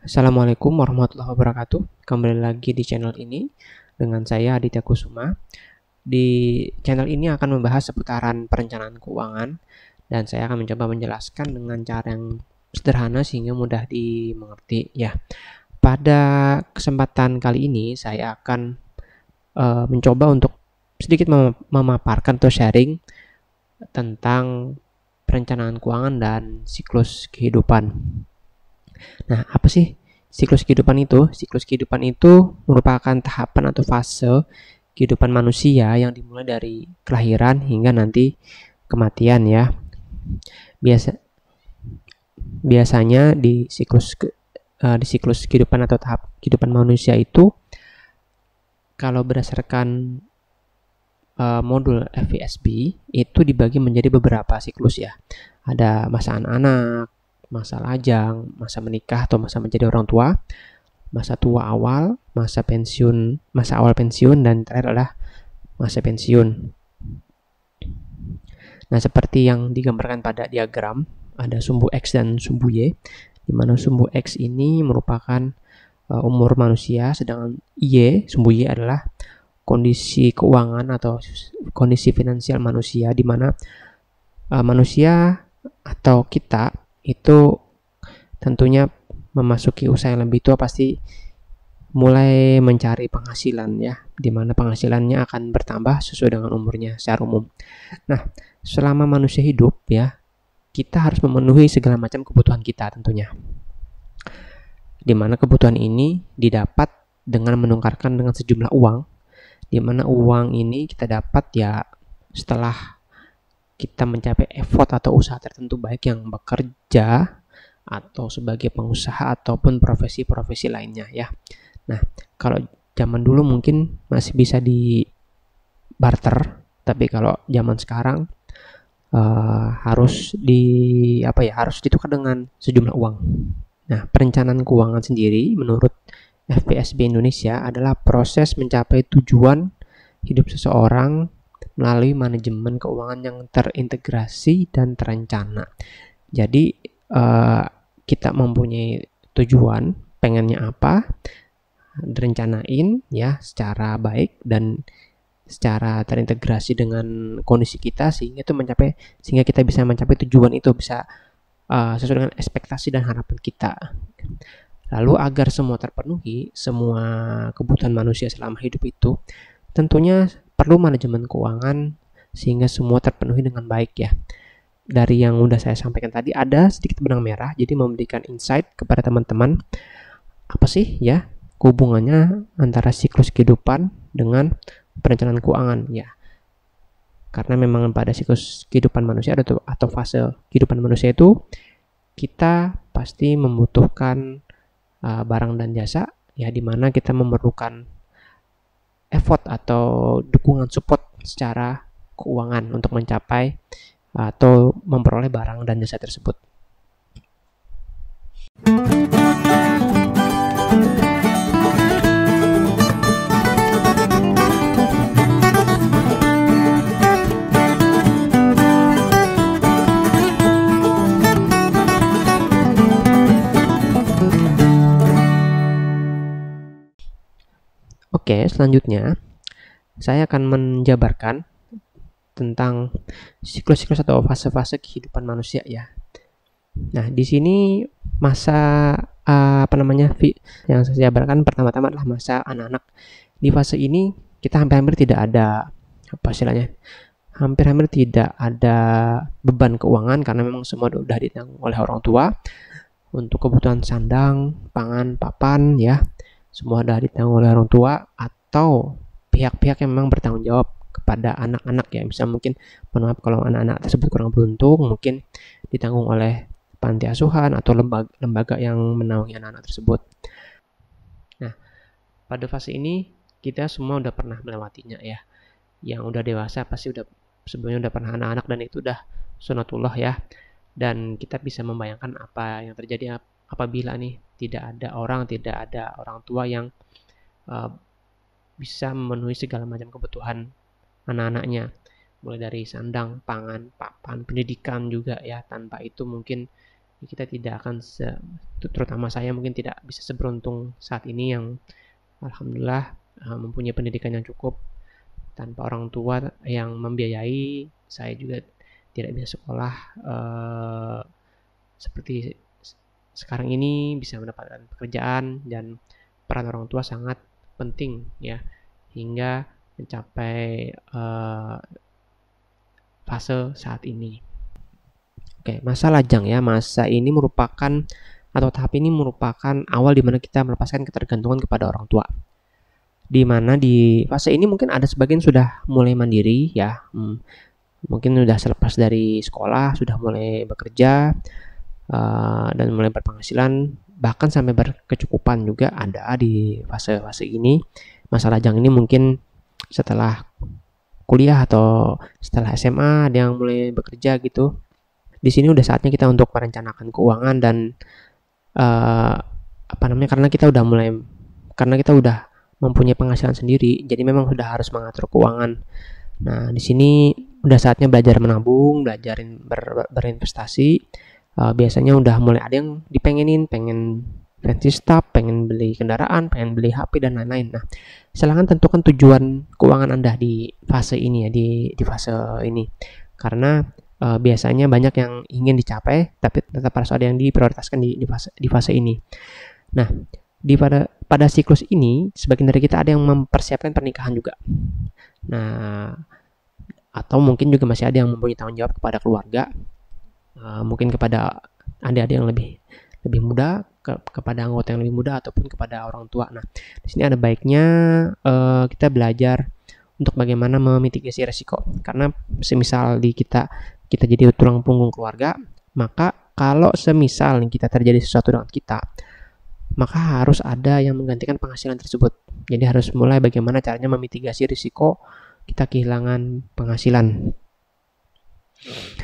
Assalamualaikum warahmatullahi wabarakatuh. Kembali lagi di channel ini dengan saya Aditya Kusuma. Di channel ini akan membahas seputaran perencanaan keuangan dan saya akan mencoba menjelaskan dengan cara yang sederhana sehingga mudah dimengerti ya. Pada kesempatan kali ini saya akan mencoba untuk sedikit memaparkan atau sharing tentang perencanaan keuangan dan siklus kehidupan. Nah, apa sih siklus kehidupan itu? Siklus kehidupan itu merupakan tahapan atau fase kehidupan manusia yang dimulai dari kelahiran hingga nanti kematian ya. Biasanya di siklus kehidupan atau tahap kehidupan manusia itu kalau berdasarkan modul FVSB itu dibagi menjadi beberapa siklus ya. Ada masa anak-anak, masa lajang, masa menikah atau masa menjadi orang tua, masa tua awal, masa awal pensiun, dan terakhir adalah masa pensiun. Nah, seperti yang digambarkan pada diagram, ada sumbu X dan sumbu Y, di mana sumbu X ini merupakan umur manusia, sedangkan sumbu Y adalah kondisi keuangan atau kondisi finansial manusia, di mana manusia atau kita itu tentunya memasuki usia yang lebih tua pasti mulai mencari penghasilan ya, di mana penghasilannya akan bertambah sesuai dengan umurnya secara umum. Nah, selama manusia hidup ya, kita harus memenuhi segala macam kebutuhan kita tentunya. Di mana kebutuhan ini didapat dengan menukarkan dengan sejumlah uang, di mana uang ini kita dapat ya setelah kita mencapai effort atau usaha tertentu, baik yang bekerja atau sebagai pengusaha ataupun profesi-profesi lainnya ya. Nah, kalau zaman dulu mungkin masih bisa di barter, tapi kalau zaman sekarang harus ditukar dengan sejumlah uang. Nah, perencanaan keuangan sendiri menurut FVSB Indonesia adalah proses mencapai tujuan hidup seseorang melalui manajemen keuangan yang terintegrasi dan terencana. Jadi kita mempunyai tujuan, pengennya apa, direncanain ya secara baik dan secara terintegrasi dengan kondisi kita sehingga kita bisa mencapai tujuan itu, bisa sesuai dengan ekspektasi dan harapan kita. Lalu agar semua terpenuhi, semua kebutuhan manusia selama hidup itu tentunya perlu manajemen keuangan sehingga semua terpenuhi dengan baik ya. Dari yang udah saya sampaikan tadi ada sedikit benang merah, jadi memberikan insight kepada teman-teman apa sih ya hubungannya antara siklus kehidupan dengan perencanaan keuangan ya. Karena memang pada siklus kehidupan manusia atau fase kehidupan manusia itu kita pasti membutuhkan barang dan jasa ya, dimana kita memerlukan effort atau dukungan support secara keuangan untuk mencapai atau memperoleh barang dan jasa tersebut. Oke, selanjutnya saya akan menjabarkan tentang siklus-siklus atau fase-fase kehidupan manusia ya. Nah, di sini masa yang saya jabarkan pertama-tama adalah masa anak-anak. Di fase ini kita hampir-hampir tidak ada hampir-hampir tidak ada beban keuangan karena memang semua sudah ditanggung oleh orang tua. Untuk kebutuhan sandang, pangan, papan ya, semua sudah ditanggung oleh orang tua atau pihak-pihak yang memang bertanggung jawab kepada anak-anak ya. Misal mungkin, mohon maaf kalau anak-anak tersebut kurang beruntung, mungkin ditanggung oleh panti asuhan atau lembaga yang menaungi anak-anak tersebut. Nah, pada fase ini kita semua udah pernah melewatinya ya. Yang udah dewasa pasti sebelumnya udah pernah anak-anak, dan itu udah sunatullah ya. Dan kita bisa membayangkan apa yang terjadi apabila nih tidak ada orang tua yang bisa memenuhi segala macam kebutuhan anak-anaknya, mulai dari sandang, pangan, papan, pendidikan juga ya. Tanpa itu mungkin Kita tidak akan terutama saya mungkin tidak bisa seberuntung saat ini yang alhamdulillah mempunyai pendidikan yang cukup tanpa orang tua yang membiayai. Saya juga tidak bisa sekolah seperti sekarang ini, bisa mendapatkan pekerjaan, dan peran orang tua sangat penting ya hingga mencapai fase saat ini. Oke, masa lajang ya. Masa ini merupakan atau tahap ini merupakan awal di mana kita melepaskan ketergantungan kepada orang tua. Di mana di fase ini mungkin ada sebagian sudah mulai mandiri ya. Mungkin sudah selepas dari sekolah, sudah mulai bekerja dan mulai berpenghasilan, bahkan sampai berkecukupan juga ada di fase-fase ini. Masa lajang ini mungkin setelah kuliah atau setelah SMA ada yang mulai bekerja gitu. Di sini udah saatnya kita untuk merencanakan keuangan dan karena kita udah mempunyai penghasilan sendiri, jadi memang sudah harus mengatur keuangan. Nah, di sini udah saatnya belajar menabung, berinvestasi. Biasanya udah mulai ada yang pengen fancy stuff, pengen beli kendaraan, pengen beli HP dan lain-lain. Nah, silahkan tentukan tujuan keuangan Anda di fase ini ya, di fase ini. Karena biasanya banyak yang ingin dicapai, tapi tetap harus ada yang diprioritaskan di fase ini. Nah, pada siklus ini, sebagian dari kita ada yang mempersiapkan pernikahan juga. Nah, atau mungkin juga masih ada yang mempunyai tanggung jawab kepada keluarga, mungkin kepada adik-adik yang lebih muda, kepada anggota yang lebih muda, ataupun kepada orang tua. Nah, di sini ada baiknya kita belajar untuk bagaimana memitigasi resiko. Karena semisal kita jadi tulang punggung keluarga, maka kalau semisal kita terjadi sesuatu dengan kita, maka harus ada yang menggantikan penghasilan tersebut. Jadi harus mulai bagaimana caranya memitigasi risiko kita kehilangan penghasilan.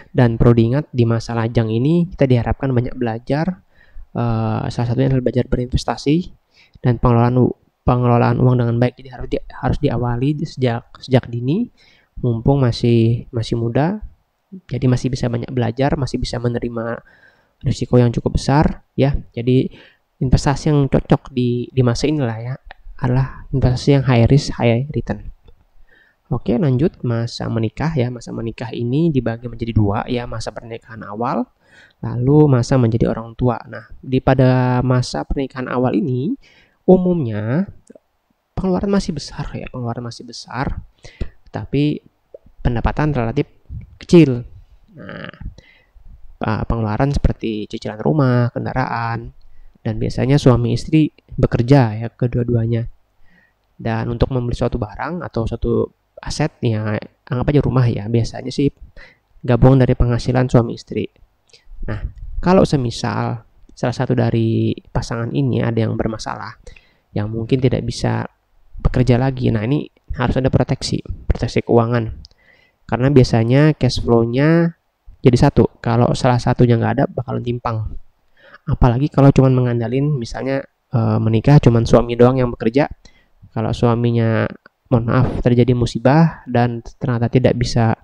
Dan perlu diingat, di masa lajang ini kita diharapkan banyak belajar. Salah satunya adalah belajar berinvestasi dan pengelolaan uang dengan baik. Jadi harus diawali sejak dini, mumpung masih muda. Jadi masih bisa banyak belajar, masih bisa menerima risiko yang cukup besar ya. Jadi investasi yang cocok di masa inilah ya adalah investasi yang high risk high return. Oke, lanjut masa menikah ya. Masa menikah ini dibagi menjadi dua ya, masa pernikahan awal lalu masa menjadi orang tua. Nah, pada masa pernikahan awal ini umumnya pengeluaran masih besar, tapi pendapatan relatif kecil. Nah, pengeluaran seperti cicilan rumah, kendaraan, dan biasanya suami istri bekerja ya, kedua-duanya. Dan untuk membeli suatu barang atau suatu aset ya, anggap aja rumah ya, biasanya sih gabungan dari penghasilan suami istri. Nah, kalau semisal salah satu dari pasangan ini ada yang bermasalah, yang mungkin tidak bisa bekerja lagi, nah ini harus ada proteksi keuangan. Karena biasanya cash flow-nya jadi satu. Kalau salah satunya nggak ada, bakalan timpang. Apalagi kalau cuma mengandalin, misalnya menikah cuma suami doang yang bekerja. Kalau suaminya, mohon maaf, terjadi musibah dan ternyata tidak bisa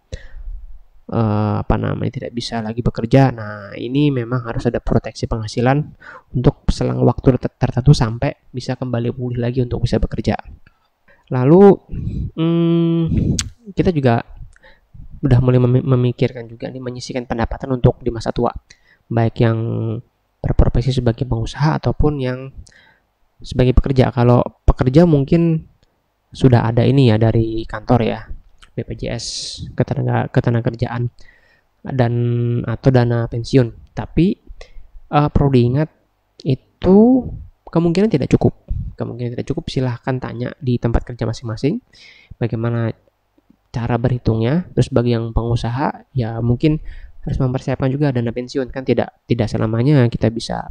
tidak bisa lagi bekerja. Nah, ini memang harus ada proteksi penghasilan untuk selang waktu tertentu sampai bisa kembali pulih lagi untuk bisa bekerja. Lalu kita juga udah mulai memikirkan juga nih, menyisihkan pendapatan untuk di masa tua, baik yang berprofesi sebagai pengusaha ataupun yang sebagai pekerja. Kalau pekerja mungkin sudah ada ini ya dari kantor ya, BPJS ketenagakerjaan dan atau dana pensiun. Tapi perlu diingat itu kemungkinan tidak cukup. Silahkan tanya di tempat kerja masing-masing bagaimana cara berhitungnya. Terus bagi yang pengusaha ya mungkin harus mempersiapkan juga dana pensiun, kan tidak selamanya kita bisa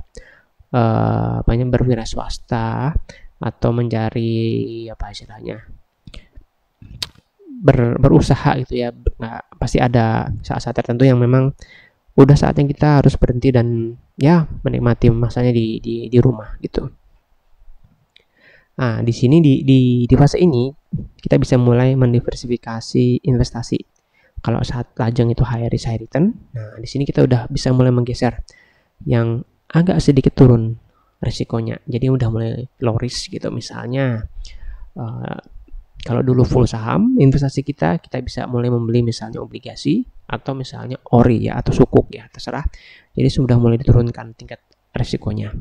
berwira swasta atau mencari berusaha gitu ya. Nah, pasti ada saat-saat tertentu yang memang udah saatnya kita harus berhenti dan ya menikmati masanya di rumah gitu. Nah, di sini di fase ini kita bisa mulai mendiversifikasi investasi. Kalau saat lajang itu high risk high return, nah di sini kita udah bisa mulai menggeser. yang agak sedikit turun risikonya. Jadi udah mulai low risk gitu. Misalnya kalau dulu full saham investasi kita bisa mulai membeli misalnya obligasi atau misalnya ori ya atau sukuk ya, terserah. Jadi sudah mulai diturunkan tingkat risikonya.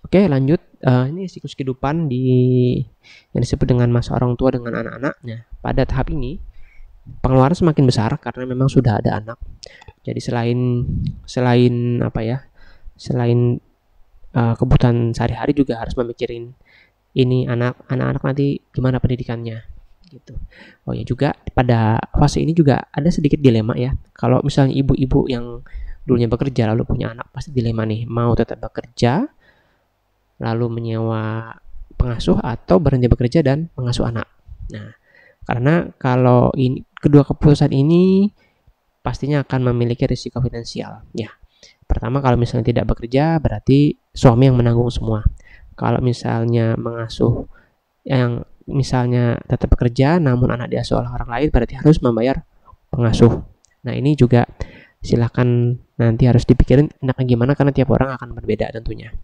Oke, lanjut. Ini siklus kehidupan yang disebut dengan masa orang tua dengan anak-anaknya. Pada tahap ini pengeluaran semakin besar karena memang sudah ada anak. Jadi selain apa ya? Selain kebutuhan sehari-hari juga harus memikirin ini anak-anak nanti gimana pendidikannya gitu. Oh ya, juga pada fase ini juga ada sedikit dilema ya. Kalau misalnya ibu-ibu yang dulunya bekerja lalu punya anak, pasti dilema nih, mau tetap bekerja lalu menyewa pengasuh atau berhenti bekerja dan mengasuh anak. Nah, karena kalau kedua keputusan ini pastinya akan memiliki risiko finansial ya. Pertama, kalau misalnya tidak bekerja berarti suami yang menanggung semua. Kalau misalnya mengasuh yang misalnya tetap bekerja namun anak diasuh oleh orang lain berarti harus membayar pengasuh. Nah, ini juga silakan nanti harus dipikirin enaknya gimana karena tiap orang akan berbeda tentunya.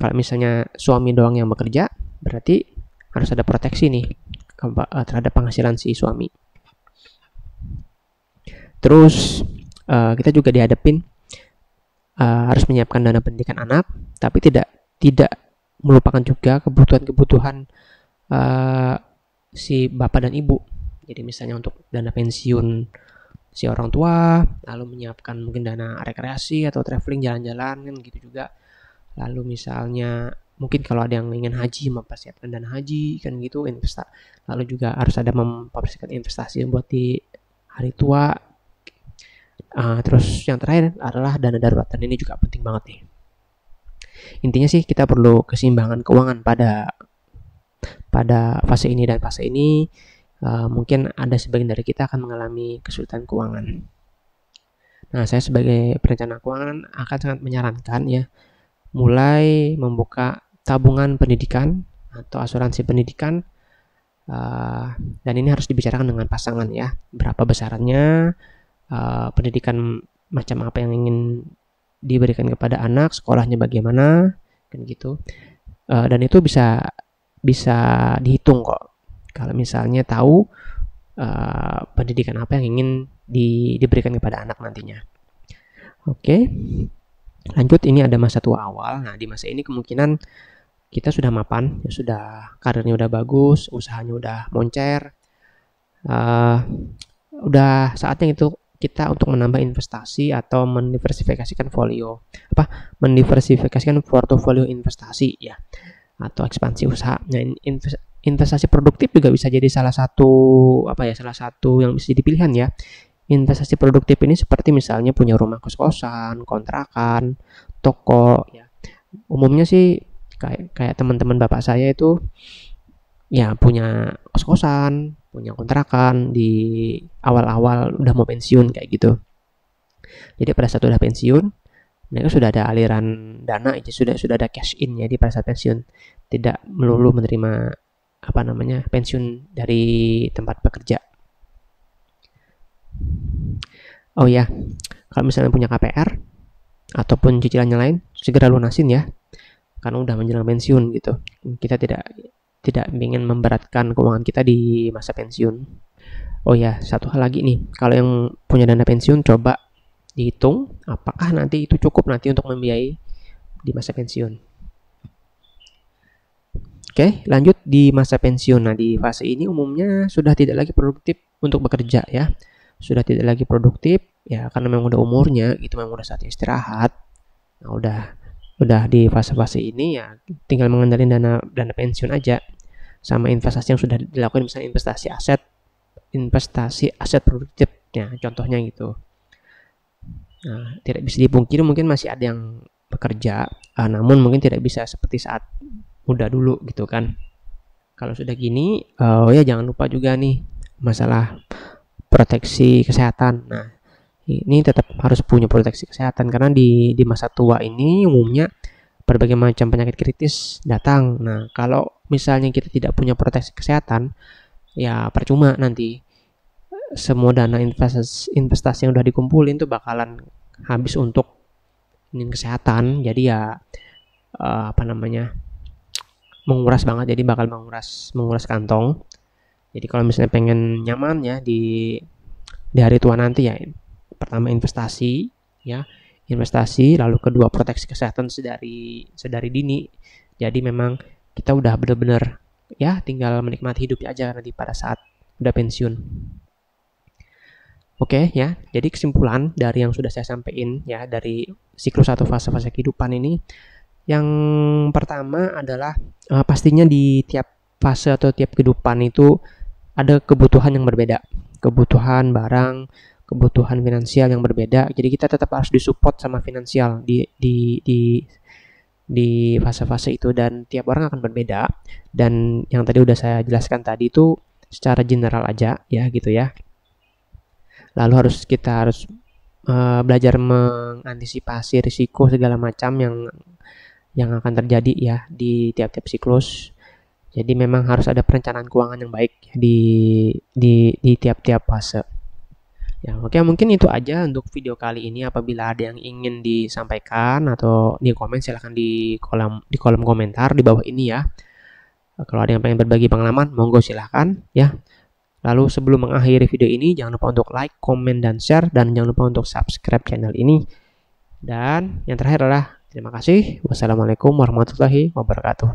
Kalau misalnya suami doang yang bekerja berarti harus ada proteksi nih terhadap penghasilan si suami. Terus kita juga dihadapin harus menyiapkan dana pendidikan anak, tapi tidak melupakan juga kebutuhan si bapak dan ibu. Jadi misalnya untuk dana pensiun si orang tua, lalu menyiapkan mungkin dana rekreasi atau traveling jalan-jalan kan gitu juga. Lalu misalnya mungkin kalau ada yang ingin haji mempersiapkan dana haji kan gitu, lalu juga harus ada mempersiapkan investasi buat di hari tua. Terus yang terakhir adalah dana darurat, dan ini juga penting banget nih. Intinya sih kita perlu keseimbangan keuangan pada fase ini dan fase ini. Mungkin ada sebagian dari kita akan mengalami kesulitan keuangan. Nah, saya sebagai perencana keuangan akan sangat menyarankan ya, mulai membuka tabungan pendidikan atau asuransi pendidikan, dan ini harus dibicarakan dengan pasangan ya, berapa besarannya, pendidikan macam apa yang ingin diberikan kepada anak, sekolahnya bagaimana kan gitu, dan itu bisa dihitung kok kalau misalnya tahu pendidikan apa yang ingin diberikan kepada anak nantinya. Oke. Lanjut, ini ada masa tua awal. Nah, di masa ini kemungkinan kita sudah mapan, ya sudah karirnya udah bagus, usahanya udah moncer. Udah saatnya itu kita untuk menambah investasi atau mendiversifikasikan portofolio investasi ya, atau ekspansi usaha. Nah, investasi produktif juga bisa jadi salah satu yang bisa jadi pilihan ya. Investasi produktif ini seperti misalnya punya rumah kos-kosan, kontrakan, toko ya. Umumnya sih kayak teman-teman bapak saya itu ya punya kos-kosan, punya kontrakan di awal-awal udah mau pensiun kayak gitu. Jadi pada saat udah pensiun, mereka sudah ada aliran dana, sudah ada cash in ya di pada saat pensiun. Tidak melulu menerima pensiun dari tempat bekerja. Oh ya, kalau misalnya punya KPR ataupun cicilannya lain, segera lunasin ya, karena udah menjelang pensiun gitu. Kita tidak ingin memberatkan keuangan kita di masa pensiun. Oh ya, satu hal lagi nih, kalau yang punya dana pensiun coba dihitung apakah nanti itu cukup nanti untuk membiayai di masa pensiun. Oke, lanjut di masa pensiun. Nah, di fase ini umumnya sudah tidak lagi produktif untuk bekerja ya. Sudah tidak lagi produktif ya karena memang udah umurnya gitu, memang udah saatnya istirahat. Nah, udah di fase-fase ini ya tinggal mengandalkan dana pensiun aja sama investasi yang sudah dilakukan, misalnya investasi aset produktif ya, contohnya gitu. Nah, tidak bisa dipungkiri mungkin masih ada yang bekerja, namun mungkin tidak bisa seperti saat muda dulu gitu kan. Kalau sudah gini, ya jangan lupa juga nih masalah proteksi kesehatan. Nah, ini tetap harus punya proteksi kesehatan karena di masa tua ini umumnya berbagai macam penyakit kritis datang. Nah, kalau misalnya kita tidak punya proteksi kesehatan, ya percuma nanti semua dana investasi yang udah dikumpulin tuh bakalan habis untuk kesehatan. Jadi ya menguras banget, jadi bakal menguras kantong. Jadi kalau misalnya pengen nyaman ya di hari tua nanti ya, pertama investasi, lalu kedua proteksi kesehatan sedari dini. Jadi memang kita udah bener-bener ya tinggal menikmati hidup aja nanti pada saat udah pensiun. Oke ya, jadi kesimpulan dari yang sudah saya sampaikan ya dari siklus atau fase-fase kehidupan ini, yang pertama adalah pastinya di tiap fase atau tiap kehidupan itu ada kebutuhan yang berbeda, kebutuhan barang, kebutuhan finansial yang berbeda. Jadi kita tetap harus disupport sama finansial di fase-fase itu, dan tiap orang akan berbeda. Dan yang tadi udah saya jelaskan tadi itu secara general aja ya gitu ya. Lalu kita harus belajar mengantisipasi risiko segala macam yang akan terjadi ya di tiap-tiap siklus. Jadi memang harus ada perencanaan keuangan yang baik di tiap-tiap fase. Ya, oke, mungkin itu aja untuk video kali ini. Apabila ada yang ingin disampaikan atau di komen, silahkan di kolom komentar di bawah ini ya. Kalau ada yang pengen berbagi pengalaman, monggo silahkan ya. Lalu sebelum mengakhiri video ini, jangan lupa untuk like, komen, dan share. Dan jangan lupa untuk subscribe channel ini. Dan yang terakhir adalah terima kasih. Wassalamualaikum warahmatullahi wabarakatuh.